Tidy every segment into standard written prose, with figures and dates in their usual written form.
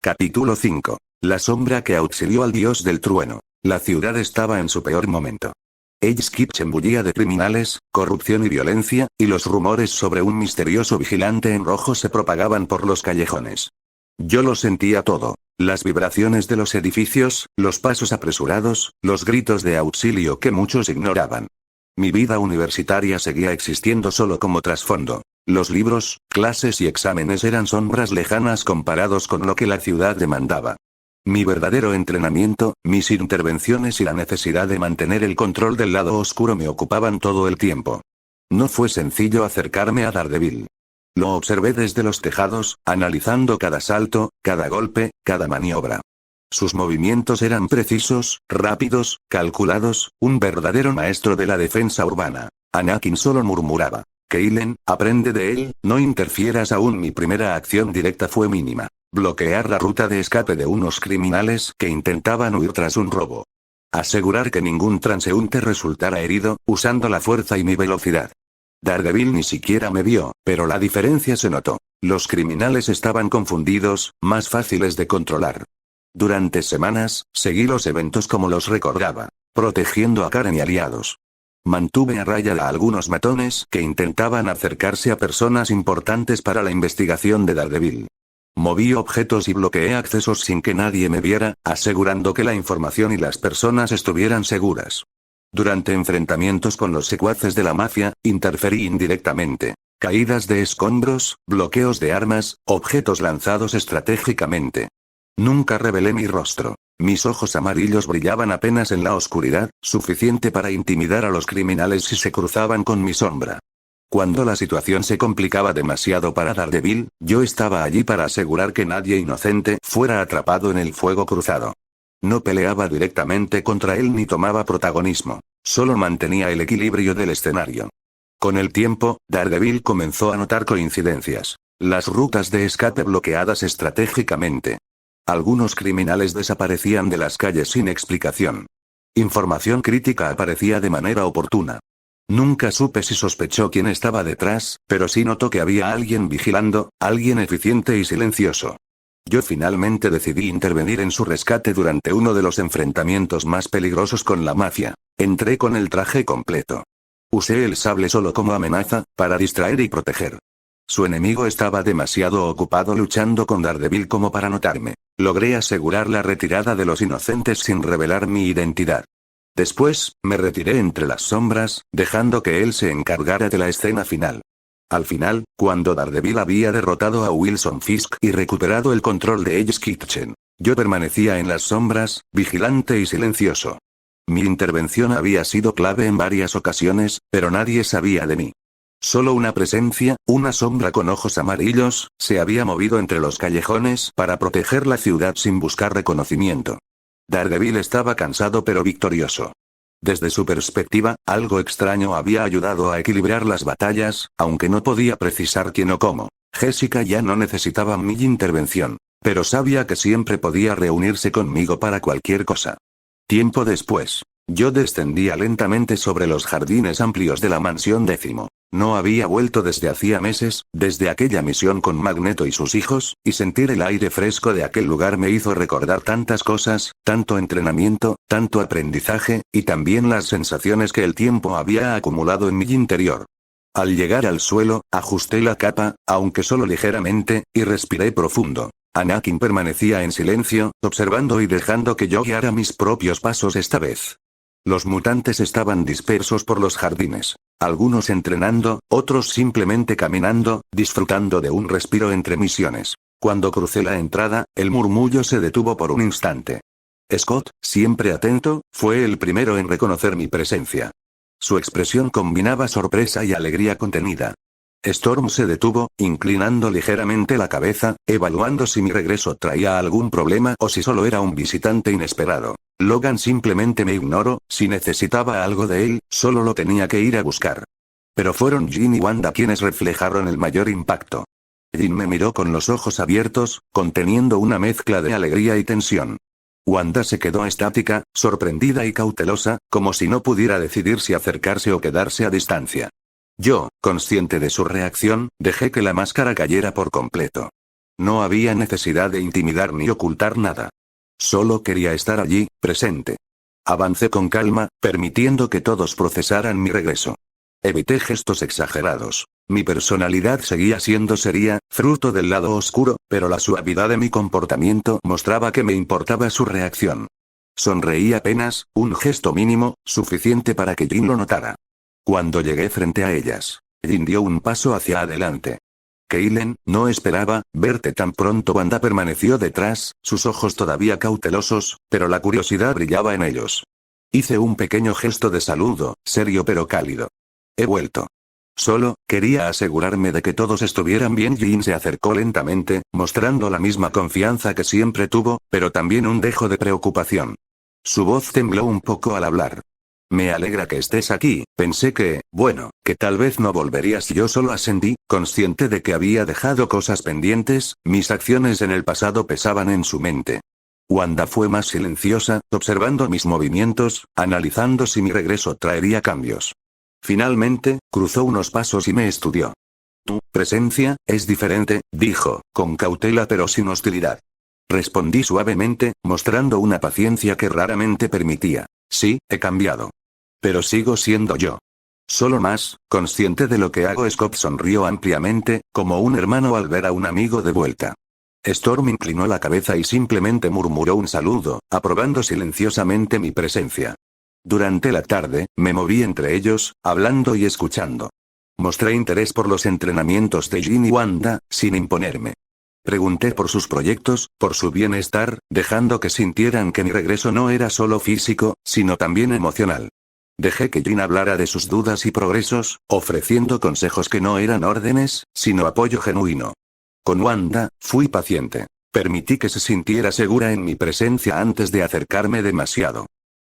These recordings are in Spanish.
Capítulo 5. La sombra que auxilió al dios del trueno. La ciudad estaba en su peor momento. Hell's Kitchen bullía de criminales, corrupción y violencia, y los rumores sobre un misterioso vigilante en rojo se propagaban por los callejones. Yo lo sentía todo. Las vibraciones de los edificios, los pasos apresurados, los gritos de auxilio que muchos ignoraban. Mi vida universitaria seguía existiendo solo como trasfondo. Los libros, clases y exámenes eran sombras lejanas comparados con lo que la ciudad demandaba. Mi verdadero entrenamiento, mis intervenciones y la necesidad de mantener el control del lado oscuro me ocupaban todo el tiempo. No fue sencillo acercarme a Daredevil. Lo observé desde los tejados, analizando cada salto, cada golpe, cada maniobra. Sus movimientos eran precisos, rápidos, calculados, un verdadero maestro de la defensa urbana. Anakin solo murmuraba: Keilen, aprende de él, no interfieras aún. Mi primera acción directa fue mínima: bloquear la ruta de escape de unos criminales que intentaban huir tras un robo. Asegurar que ningún transeúnte resultara herido, usando la fuerza y mi velocidad. Daredevil ni siquiera me vio, pero la diferencia se notó. Los criminales estaban confundidos, más fáciles de controlar. Durante semanas, seguí los eventos como los recordaba, protegiendo a Karen y aliados. Mantuve a raya a algunos matones que intentaban acercarse a personas importantes para la investigación de Daredevil. Moví objetos y bloqueé accesos sin que nadie me viera, asegurando que la información y las personas estuvieran seguras. Durante enfrentamientos con los secuaces de la mafia, interferí indirectamente. Caídas de escombros, bloqueos de armas, objetos lanzados estratégicamente. Nunca revelé mi rostro. Mis ojos amarillos brillaban apenas en la oscuridad, suficiente para intimidar a los criminales si se cruzaban con mi sombra. Cuando la situación se complicaba demasiado para Daredevil, yo estaba allí para asegurar que nadie inocente fuera atrapado en el fuego cruzado. No peleaba directamente contra él ni tomaba protagonismo, solo mantenía el equilibrio del escenario. Con el tiempo, Daredevil comenzó a notar coincidencias. Las rutas de escape bloqueadas estratégicamente. Algunos criminales desaparecían de las calles sin explicación. Información crítica aparecía de manera oportuna. Nunca supe si sospechó quién estaba detrás, pero sí notó que había alguien vigilando, alguien eficiente y silencioso. Yo finalmente decidí intervenir en su rescate durante uno de los enfrentamientos más peligrosos con la mafia. Entré con el traje completo. Usé el sable solo como amenaza, para distraer y proteger. Su enemigo estaba demasiado ocupado luchando con Daredevil como para notarme. Logré asegurar la retirada de los inocentes sin revelar mi identidad. Después, me retiré entre las sombras, dejando que él se encargara de la escena final. Al final, cuando Daredevil había derrotado a Wilson Fisk y recuperado el control de Hell's Kitchen, yo permanecía en las sombras, vigilante y silencioso. Mi intervención había sido clave en varias ocasiones, pero nadie sabía de mí. Solo una presencia, una sombra con ojos amarillos, se había movido entre los callejones para proteger la ciudad sin buscar reconocimiento. Daredevil estaba cansado pero victorioso. Desde su perspectiva, algo extraño había ayudado a equilibrar las batallas, aunque no podía precisar quién o cómo. Jessica ya no necesitaba mi intervención, pero sabía que siempre podía reunirse conmigo para cualquier cosa. Tiempo después, yo descendía lentamente sobre los jardines amplios de la mansión 10. No había vuelto desde hacía meses, desde aquella misión con Magneto y sus hijos, y sentir el aire fresco de aquel lugar me hizo recordar tantas cosas, tanto entrenamiento, tanto aprendizaje, y también las sensaciones que el tiempo había acumulado en mi interior. Al llegar al suelo, ajusté la capa, aunque solo ligeramente, y respiré profundo. Anakin permanecía en silencio, observando y dejando que yo guiara mis propios pasos esta vez. Los mutantes estaban dispersos por los jardines. Algunos entrenando, otros simplemente caminando, disfrutando de un respiro entre misiones. Cuando crucé la entrada, el murmullo se detuvo por un instante. Scott, siempre atento, fue el primero en reconocer mi presencia. Su expresión combinaba sorpresa y alegría contenida. Storm se detuvo, inclinando ligeramente la cabeza, evaluando si mi regreso traía algún problema o si solo era un visitante inesperado. Logan simplemente me ignoró, si necesitaba algo de él, solo lo tenía que ir a buscar. Pero fueron Jean y Wanda quienes reflejaron el mayor impacto. Jean me miró con los ojos abiertos, conteniendo una mezcla de alegría y tensión. Wanda se quedó estática, sorprendida y cautelosa, como si no pudiera decidir si acercarse o quedarse a distancia. Yo, consciente de su reacción, dejé que la máscara cayera por completo. No había necesidad de intimidar ni ocultar nada. Solo quería estar allí, presente. Avancé con calma, permitiendo que todos procesaran mi regreso. Evité gestos exagerados. Mi personalidad seguía siendo seria, fruto del lado oscuro, pero la suavidad de mi comportamiento mostraba que me importaba su reacción. Sonreí apenas, un gesto mínimo, suficiente para que Jin lo notara. Cuando llegué frente a ellas, Jin dio un paso hacia adelante. Keilen, no esperaba verte tan pronto. Wanda permaneció detrás, sus ojos todavía cautelosos, pero la curiosidad brillaba en ellos. Hice un pequeño gesto de saludo, serio pero cálido. He vuelto. Solo, quería asegurarme de que todos estuvieran bien. Jin se acercó lentamente, mostrando la misma confianza que siempre tuvo, pero también un dejo de preocupación. Su voz tembló un poco al hablar. Me alegra que estés aquí, pensé que, bueno, que tal vez no volverías. Yo solo asentí, consciente de que había dejado cosas pendientes, mis acciones en el pasado pesaban en su mente. Wanda fue más silenciosa, observando mis movimientos, analizando si mi regreso traería cambios. Finalmente, cruzó unos pasos y me estudió. Tu presencia es diferente, dijo, con cautela pero sin hostilidad. Respondí suavemente, mostrando una paciencia que raramente permitía. Sí, he cambiado. Pero sigo siendo yo. Solo más, consciente de lo que hago. Scott sonrió ampliamente, como un hermano al ver a un amigo de vuelta. Storm inclinó la cabeza y simplemente murmuró un saludo, aprobando silenciosamente mi presencia. Durante la tarde, me moví entre ellos, hablando y escuchando. Mostré interés por los entrenamientos de Jin y Wanda, sin imponerme. Pregunté por sus proyectos, por su bienestar, dejando que sintieran que mi regreso no era solo físico, sino también emocional. Dejé que Jin hablara de sus dudas y progresos, ofreciendo consejos que no eran órdenes, sino apoyo genuino. Con Wanda, fui paciente. Permití que se sintiera segura en mi presencia antes de acercarme demasiado.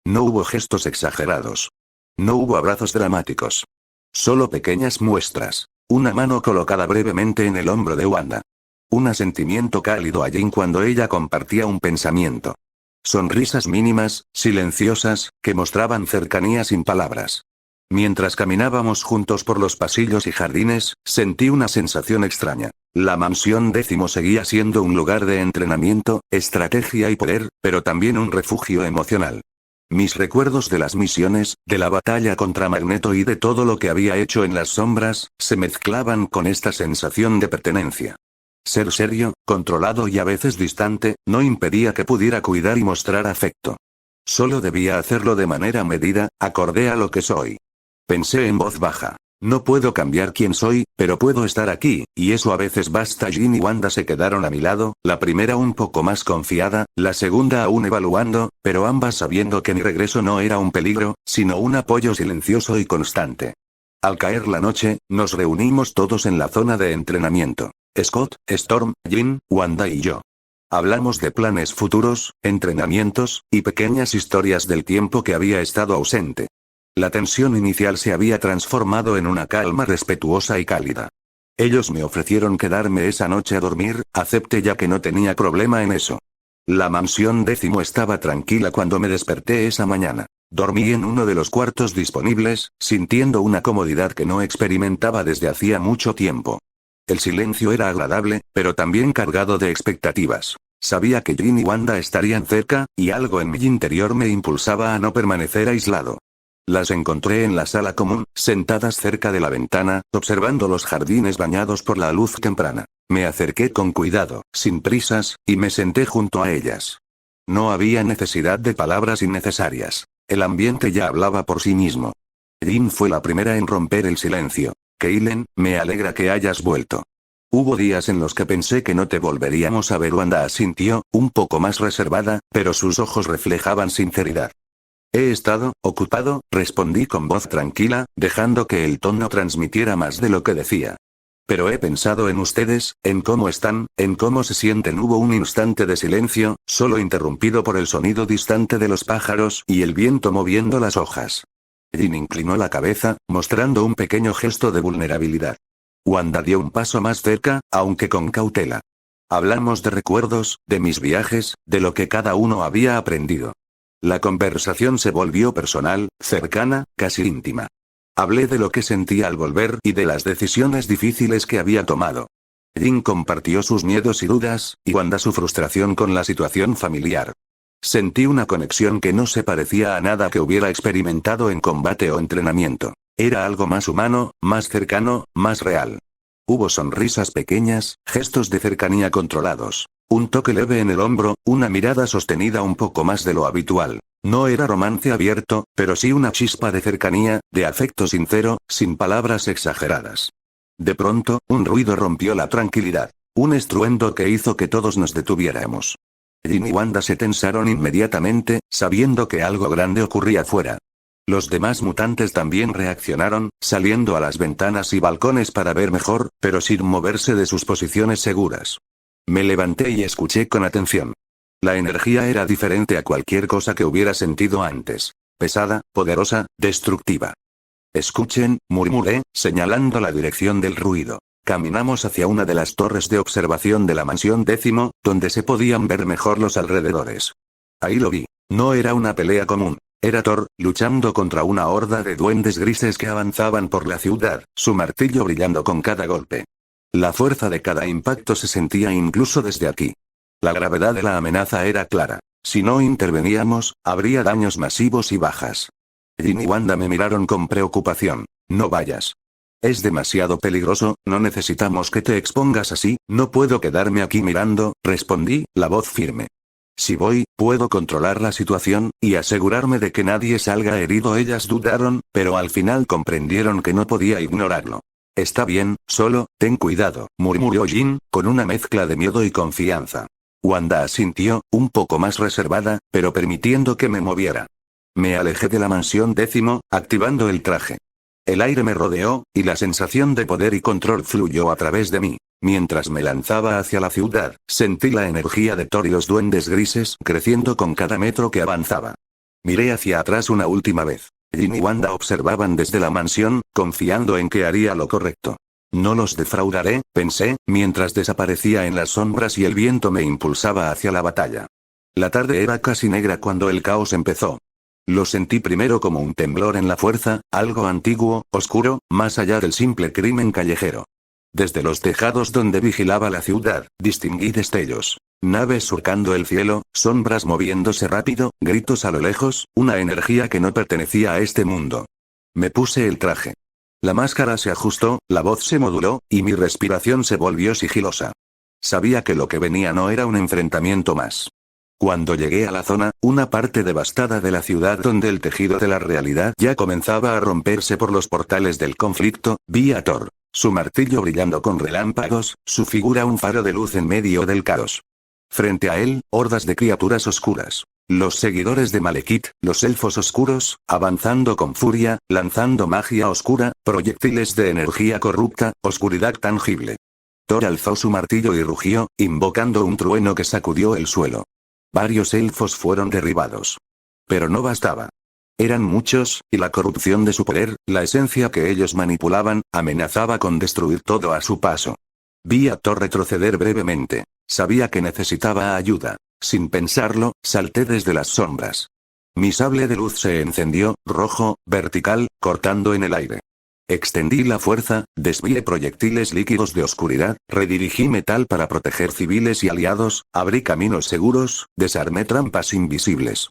No hubo gestos exagerados. No hubo abrazos dramáticos. Solo pequeñas muestras. Una mano colocada brevemente en el hombro de Wanda. Un asentimiento cálido a Jin cuando ella compartía un pensamiento. Sonrisas mínimas, silenciosas, que mostraban cercanía sin palabras. Mientras caminábamos juntos por los pasillos y jardines, sentí una sensación extraña. La mansión 10 seguía siendo un lugar de entrenamiento, estrategia y poder, pero también un refugio emocional. Mis recuerdos de las misiones, de la batalla contra Magneto y de todo lo que había hecho en las sombras, se mezclaban con esta sensación de pertenencia. Ser serio, controlado y a veces distante, no impedía que pudiera cuidar y mostrar afecto. Solo debía hacerlo de manera medida, acorde a lo que soy. Pensé en voz baja. No puedo cambiar quién soy, pero puedo estar aquí, y eso a veces basta. Jin y Wanda se quedaron a mi lado, la primera un poco más confiada, la segunda aún evaluando, pero ambas sabiendo que mi regreso no era un peligro, sino un apoyo silencioso y constante. Al caer la noche, nos reunimos todos en la zona de entrenamiento. Scott, Storm, Jin, Wanda y yo. Hablamos de planes futuros, entrenamientos, y pequeñas historias del tiempo que había estado ausente. La tensión inicial se había transformado en una calma respetuosa y cálida. Ellos me ofrecieron quedarme esa noche a dormir, acepté ya que no tenía problema en eso. La mansión 10 estaba tranquila cuando me desperté esa mañana. Dormí en uno de los cuartos disponibles, sintiendo una comodidad que no experimentaba desde hacía mucho tiempo. El silencio era agradable, pero también cargado de expectativas. Sabía que Jin y Wanda estarían cerca, y algo en mi interior me impulsaba a no permanecer aislado. Las encontré en la sala común, sentadas cerca de la ventana, observando los jardines bañados por la luz temprana. Me acerqué con cuidado, sin prisas, y me senté junto a ellas. No había necesidad de palabras innecesarias. El ambiente ya hablaba por sí mismo. Jin fue la primera en romper el silencio. Keilen, me alegra que hayas vuelto. Hubo días en los que pensé que no te volveríamos a ver. Wanda asintió, un poco más reservada, pero sus ojos reflejaban sinceridad. He estado ocupado, respondí con voz tranquila, dejando que el tono transmitiera más de lo que decía. Pero he pensado en ustedes, en cómo están, en cómo se sienten. Hubo un instante de silencio, solo interrumpido por el sonido distante de los pájaros y el viento moviendo las hojas. Jin inclinó la cabeza, mostrando un pequeño gesto de vulnerabilidad. Wanda dio un paso más cerca, aunque con cautela. Hablamos de recuerdos, de mis viajes, de lo que cada uno había aprendido. La conversación se volvió personal, cercana, casi íntima. Hablé de lo que sentía al volver y de las decisiones difíciles que había tomado. Jin compartió sus miedos y dudas, y Wanda su frustración con la situación familiar. Sentí una conexión que no se parecía a nada que hubiera experimentado en combate o entrenamiento. Era algo más humano, más cercano, más real. Hubo sonrisas pequeñas, gestos de cercanía controlados. Un toque leve en el hombro, una mirada sostenida un poco más de lo habitual. No era romance abierto, pero sí una chispa de cercanía, de afecto sincero, sin palabras exageradas. De pronto, un ruido rompió la tranquilidad. Un estruendo que hizo que todos nos detuviéramos. Jin y Wanda se tensaron inmediatamente, sabiendo que algo grande ocurría fuera. Los demás mutantes también reaccionaron, saliendo a las ventanas y balcones para ver mejor, pero sin moverse de sus posiciones seguras. Me levanté y escuché con atención. La energía era diferente a cualquier cosa que hubiera sentido antes. Pesada, poderosa, destructiva. Escuchen, murmuré, señalando la dirección del ruido. Caminamos hacia una de las torres de observación de la mansión 10, donde se podían ver mejor los alrededores. Ahí lo vi. No era una pelea común. Era Thor, luchando contra una horda de duendes grises que avanzaban por la ciudad, su martillo brillando con cada golpe. La fuerza de cada impacto se sentía incluso desde aquí. La gravedad de la amenaza era clara. Si no interveníamos, habría daños masivos y bajas. Jin y Wanda me miraron con preocupación. No vayas. Es demasiado peligroso, no necesitamos que te expongas así, no puedo quedarme aquí mirando, respondí, la voz firme. Si voy, puedo controlar la situación, y asegurarme de que nadie salga herido. Ellas dudaron, pero al final comprendieron que no podía ignorarlo. Está bien, solo, ten cuidado, murmuró Jin, con una mezcla de miedo y confianza. Wanda asintió, un poco más reservada, pero permitiendo que me moviera. Me alejé de la mansión 10, activando el traje. El aire me rodeó, y la sensación de poder y control fluyó a través de mí. Mientras me lanzaba hacia la ciudad, sentí la energía de Thor y los duendes grises creciendo con cada metro que avanzaba. Miré hacia atrás una última vez. Jin y Wanda observaban desde la mansión, confiando en que haría lo correcto. No los defraudaré, pensé, mientras desaparecía en las sombras y el viento me impulsaba hacia la batalla. La tarde era casi negra cuando el caos empezó. Lo sentí primero como un temblor en la fuerza, algo antiguo, oscuro, más allá del simple crimen callejero. Desde los tejados donde vigilaba la ciudad, distinguí destellos. Naves surcando el cielo, sombras moviéndose rápido, gritos a lo lejos, una energía que no pertenecía a este mundo. Me puse el traje. La máscara se ajustó, la voz se moduló, y mi respiración se volvió sigilosa. Sabía que lo que venía no era un enfrentamiento más. Cuando llegué a la zona, una parte devastada de la ciudad donde el tejido de la realidad ya comenzaba a romperse por los portales del conflicto, vi a Thor. Su martillo brillando con relámpagos, su figura un faro de luz en medio del caos. Frente a él, hordas de criaturas oscuras. Los seguidores de Malekith, los elfos oscuros, avanzando con furia, lanzando magia oscura, proyectiles de energía corrupta, oscuridad tangible. Thor alzó su martillo y rugió, invocando un trueno que sacudió el suelo. Varios elfos fueron derribados. Pero no bastaba. Eran muchos, y la corrupción de su poder, la esencia que ellos manipulaban, amenazaba con destruir todo a su paso. Vi a Thor retroceder brevemente. Sabía que necesitaba ayuda. Sin pensarlo, salté desde las sombras. Mi sable de luz se encendió, rojo, vertical, cortando en el aire. Extendí la fuerza, desvié proyectiles líquidos de oscuridad, redirigí metal para proteger civiles y aliados, abrí caminos seguros, desarmé trampas invisibles.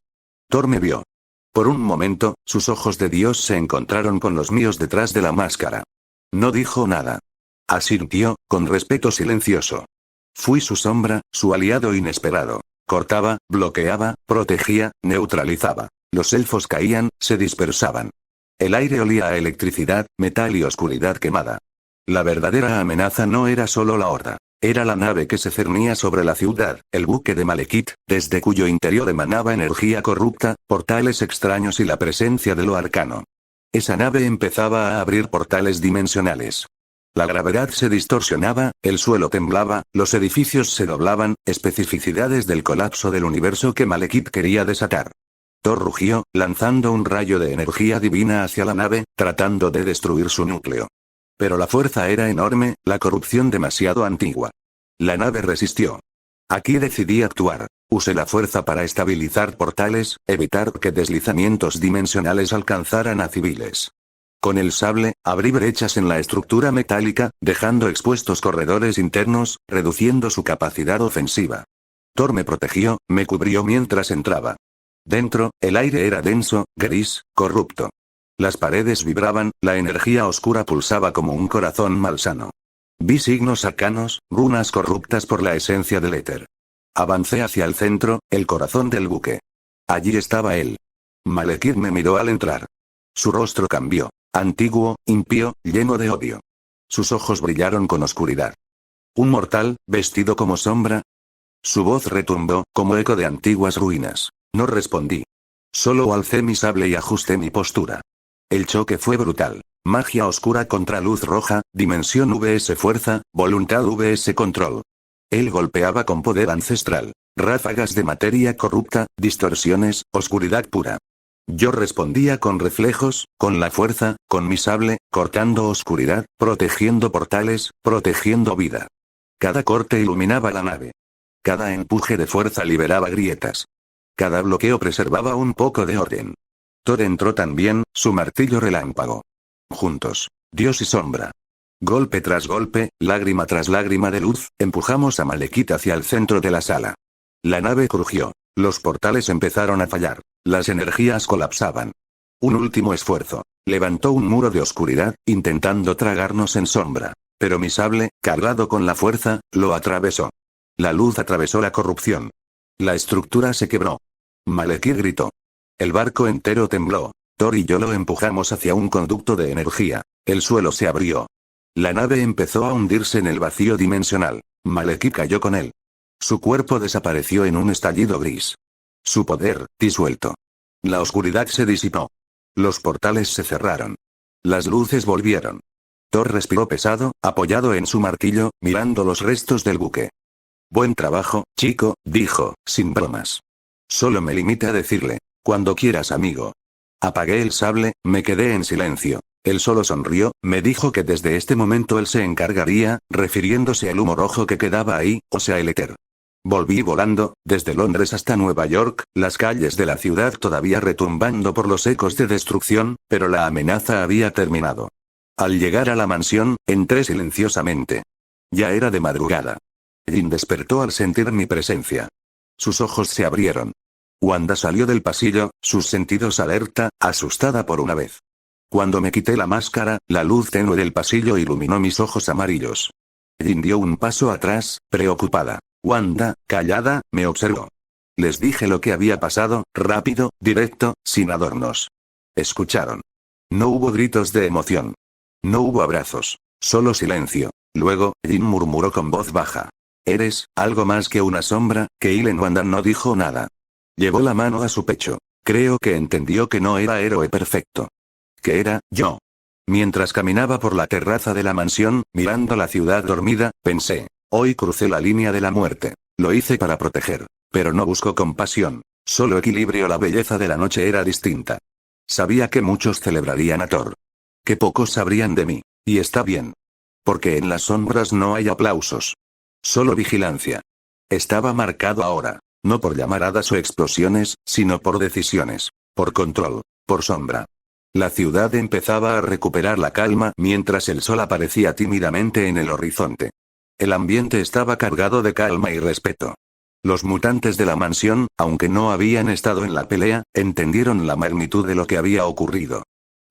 Thor me vio. Por un momento, sus ojos de Dios se encontraron con los míos detrás de la máscara. No dijo nada. Asintió, con respeto silencioso. Fui su sombra, su aliado inesperado. Cortaba, bloqueaba, protegía, neutralizaba. Los elfos caían, se dispersaban. El aire olía a electricidad, metal y oscuridad quemada. La verdadera amenaza no era solo la horda. Era la nave que se cernía sobre la ciudad, el buque de Malekith, desde cuyo interior emanaba energía corrupta, portales extraños y la presencia de lo arcano. Esa nave empezaba a abrir portales dimensionales. La gravedad se distorsionaba, el suelo temblaba, los edificios se doblaban, especificidades del colapso del universo que Malekith quería desatar. Thor rugió, lanzando un rayo de energía divina hacia la nave, tratando de destruir su núcleo. Pero la fuerza era enorme, la corrupción demasiado antigua. La nave resistió. Aquí decidí actuar. Usé la fuerza para estabilizar portales, evitar que deslizamientos dimensionales alcanzaran a civiles. Con el sable, abrí brechas en la estructura metálica, dejando expuestos corredores internos, reduciendo su capacidad ofensiva. Thor me protegió, me cubrió mientras entraba. Dentro, el aire era denso, gris, corrupto. Las paredes vibraban, la energía oscura pulsaba como un corazón malsano. Vi signos arcanos, runas corruptas por la esencia del éter. Avancé hacia el centro, el corazón del buque. Allí estaba él. Malekith me miró al entrar. Su rostro cambió. Antiguo, impío, lleno de odio. Sus ojos brillaron con oscuridad. ¿Un mortal, vestido como sombra? Su voz retumbó, como eco de antiguas ruinas. No respondí. Solo alcé mi sable y ajusté mi postura. El choque fue brutal. Magia oscura contra luz roja, dimensión vs fuerza, voluntad vs control. Él golpeaba con poder ancestral. Ráfagas de materia corrupta, distorsiones, oscuridad pura. Yo respondía con reflejos, con la fuerza, con mi sable, cortando oscuridad, protegiendo portales, protegiendo vida. Cada corte iluminaba la nave. Cada empuje de fuerza liberaba grietas. Cada bloqueo preservaba un poco de orden. Thor entró también, su martillo relámpago. Juntos, Dios y sombra. Golpe tras golpe, lágrima tras lágrima de luz, empujamos a Malekith hacia el centro de la sala. La nave crujió. Los portales empezaron a fallar. Las energías colapsaban. Un último esfuerzo. Levantó un muro de oscuridad, intentando tragarnos en sombra. Pero mi sable, cargado con la fuerza, lo atravesó. La luz atravesó la corrupción. La estructura se quebró. Malekith gritó. El barco entero tembló. Thor y yo lo empujamos hacia un conducto de energía. El suelo se abrió. La nave empezó a hundirse en el vacío dimensional. Malekith cayó con él. Su cuerpo desapareció en un estallido gris. Su poder, disuelto. La oscuridad se disipó. Los portales se cerraron. Las luces volvieron. Thor respiró pesado, apoyado en su martillo, mirando los restos del buque. Buen trabajo, chico, dijo, sin bromas. Solo me limité a decirle, cuando quieras, amigo. Apagué el sable, me quedé en silencio. Él solo sonrió, me dijo que desde este momento él se encargaría, refiriéndose al humo rojo que quedaba ahí, o sea el éter. Volví volando, desde Londres hasta Nueva York, las calles de la ciudad todavía retumbando por los ecos de destrucción, pero la amenaza había terminado. Al llegar a la mansión, entré silenciosamente. Ya era de madrugada. Jin despertó al sentir mi presencia. Sus ojos se abrieron. Wanda salió del pasillo, sus sentidos alerta, asustada por una vez. Cuando me quité la máscara, la luz tenue del pasillo iluminó mis ojos amarillos. Jin dio un paso atrás, preocupada. Wanda, callada, me observó. Les dije lo que había pasado, rápido, directo, sin adornos. Escucharon. No hubo gritos de emoción. No hubo abrazos. Solo silencio. Luego, Jin murmuró con voz baja. Eres, algo más que una sombra, Keilen. Wanda no dijo nada. Llevó la mano a su pecho. Creo que entendió que no era héroe perfecto. Que era, yo. Mientras caminaba por la terraza de la mansión, mirando la ciudad dormida, pensé. Hoy crucé la línea de la muerte. Lo hice para proteger. Pero no busco compasión. Solo equilibrio. La belleza de la noche era distinta. Sabía que muchos celebrarían a Thor. Que pocos sabrían de mí. Y está bien. Porque en las sombras no hay aplausos. Solo vigilancia. Estaba marcado ahora. No por llamaradas o explosiones, sino por decisiones. Por control. Por sombra. La ciudad empezaba a recuperar la calma mientras el sol aparecía tímidamente en el horizonte. El ambiente estaba cargado de calma y respeto. Los mutantes de la mansión, aunque no habían estado en la pelea, entendieron la magnitud de lo que había ocurrido.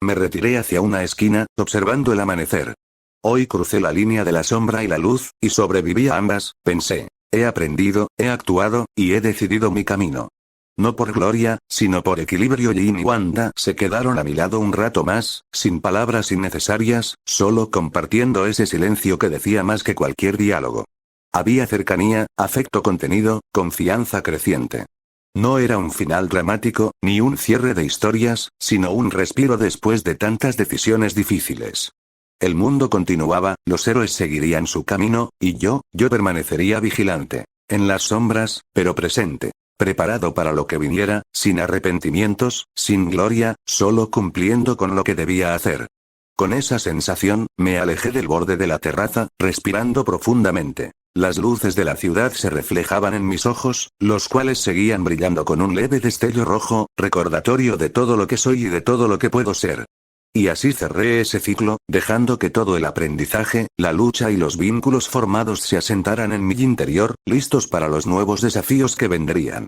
Me retiré hacia una esquina, observando el amanecer. Hoy crucé la línea de la sombra y la luz, y sobreviví a ambas, pensé. He aprendido, he actuado, y he decidido mi camino. No por gloria, sino por equilibrio. Jin y Wanda se quedaron a mi lado un rato más, sin palabras innecesarias, solo compartiendo ese silencio que decía más que cualquier diálogo. Había cercanía, afecto contenido, confianza creciente. No era un final dramático, ni un cierre de historias, sino un respiro después de tantas decisiones difíciles. El mundo continuaba, los héroes seguirían su camino, y yo permanecería vigilante. En las sombras, pero presente. Preparado para lo que viniera, sin arrepentimientos, sin gloria, solo cumpliendo con lo que debía hacer. Con esa sensación, me alejé del borde de la terraza, respirando profundamente. Las luces de la ciudad se reflejaban en mis ojos, los cuales seguían brillando con un leve destello rojo, recordatorio de todo lo que soy y de todo lo que puedo ser. Y así cerré ese ciclo, dejando que todo el aprendizaje, la lucha y los vínculos formados se asentaran en mi interior, listos para los nuevos desafíos que vendrían.